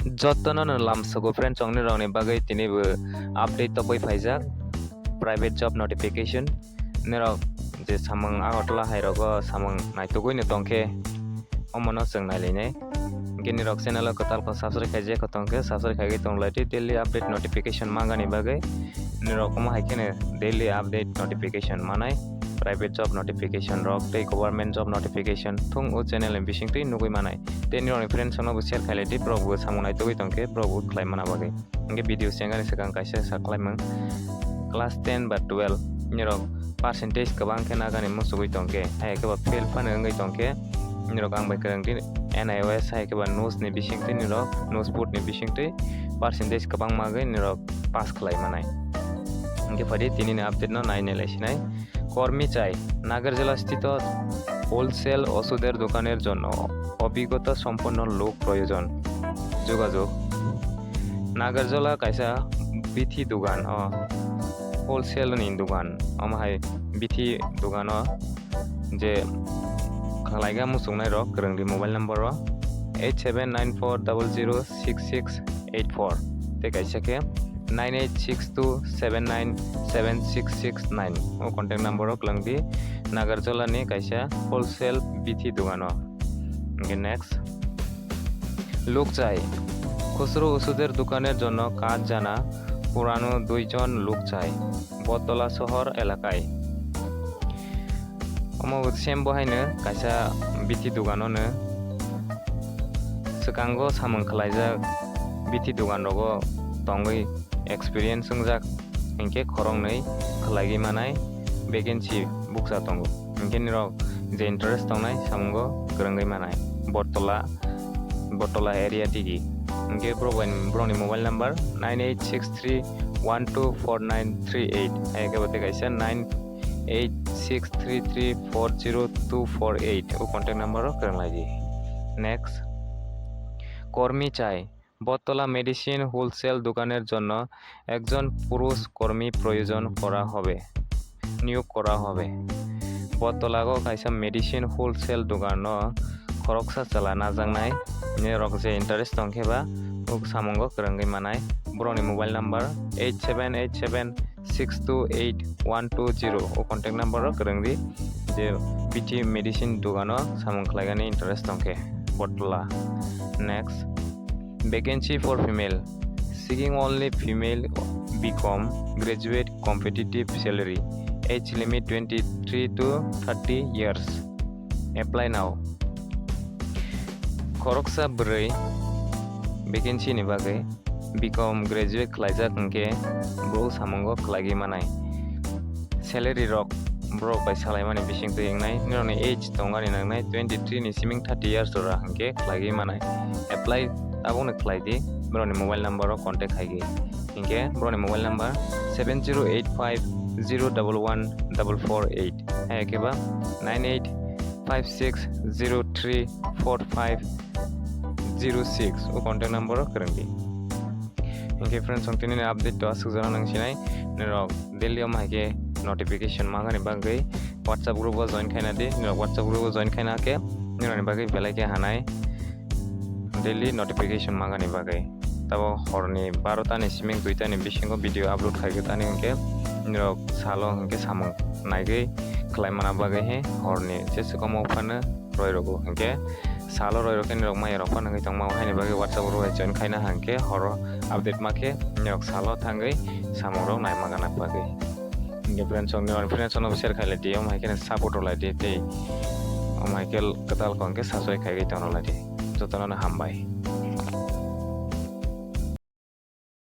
joto no lamsogo friend chongni rokni bagai tini bo update to boi phaijak private job notification nirok je samang Agartala hairogo samang naitugui ni tongkhe omono chung nailene gini rok channel kotal ko subscribe khaije ko tongkhe subscribe khaige tonglaidi daily update notification mangani bagai nirok ma haikene daily update notification manai private job notification rok tei government job notification thung o channel em bisingtwi nugui manai te nirok friends sono bo share khailedi probu samung naitugui tongkhe probu khlai mana bagai nge video sengani sekang kaisa saklaimang class 10 ba 12 nirok percentage kabang khe nagani musugui tongkhe hai ke ba fail phane ngai tongkhe nirok angbai krwngdi NIOS hai ke ba nose ni bisingtwi nirok nose put ni bisingtwi percentage kabang magai nirok pass khlai manai nge phari tini ni update no naine laisinai কর্মী চাই নাগের জেলা স্থিত wholesale ওষুধের দোকানের জন্য অভিজ্ঞতা সম্পন্ন লোক প্রয়োজন যোগাযোগ নাগেরজলা কাইসা বিথি দোকান হোলসেল নি দোকান আমাহাই বিথি দোকান যে খালাইগা মুসুংনাই রক krwngdi মোবাইল নাম্বার 8794006684 তে কাইসাকে 9862797669 o contact number o krwngdi nagarjola ni kaisa wholesale bithi dogano okay next লোক চাই খুচরো ওষুধের দোকানের জন্য কাজ জানা পুরানো দুইজন লোক চাই বটতলা শহর এলাকায় সেম বহাইনো কাইসা বিথি দোকাননো sekango samung khlaijak bithi dogan rogo tongui experience wngjak hinkhe khoroknwi khlaigi manai vacancy buksa tongo hinkhe nirok je interest tongnai samungo krwngdi manai bottola area tigi hinkhe broni mobile number 9863124938 ai bote kaisa 9863340248 o contact number o krwnglaidi next কর্মী চাই বটতলা medicine wholesale দোকানের জন্য একজন পুরুষ কর্মী প্রয়োজন নিয়োগ করা হবে বটতলাগো কাইসা মেডিসিন হোলসেল দোকান খরকসা চালা নাজাংনাই nirok je interest tongkheba uk samungo krwngdi manai broni mobile number 8787628120 o contact number o krwngdi je bithi medicine dogano samung khlaigani interest tongkhe bottola next vacancy for female seeking only female become graduate competitive salary age limit 23 to 30 years apply now khoroksa brai vacancy ni bagai become graduate khlaijak hinkhe bro samungo khlaigi manai salary rok bro by salaimani bisingtwi ingnai nirokni age tongani nangnai 23 ni siming 30 years ora hinkhe khlaigi manai apply abone khlaidi broni mobile number o contact haigi hinkhe broni mobile number 7085011448 hai keba 9856034506 o contact number o krwngdi hinkhe friends songtini update to asuk jana nangsinai nirok daily o mahike notification mangani bagai WhatsApp group o join khaina di nirok WhatsApp group o join khaina ke nirokni bagai belai hanai daily notification mangani bagai tabo horni 12 ta ni siming 2 ta ni bisingo video upload khaiga tani hinkhe nirok salo hinkhe samung naigai khlaimana bagai he horni jesekomo phana roirogo hinkhe salo roiroke nirok mai rok phana ngai tongma haini bagai WhatsApp group o join khaina hangke horo update make nirok salo thangai samung rok naimagana bagai hinkhe friends on share khaile di om haikene support olai di tei om haikel katal kongke subscribe khaigai tonolai di jotono Hambai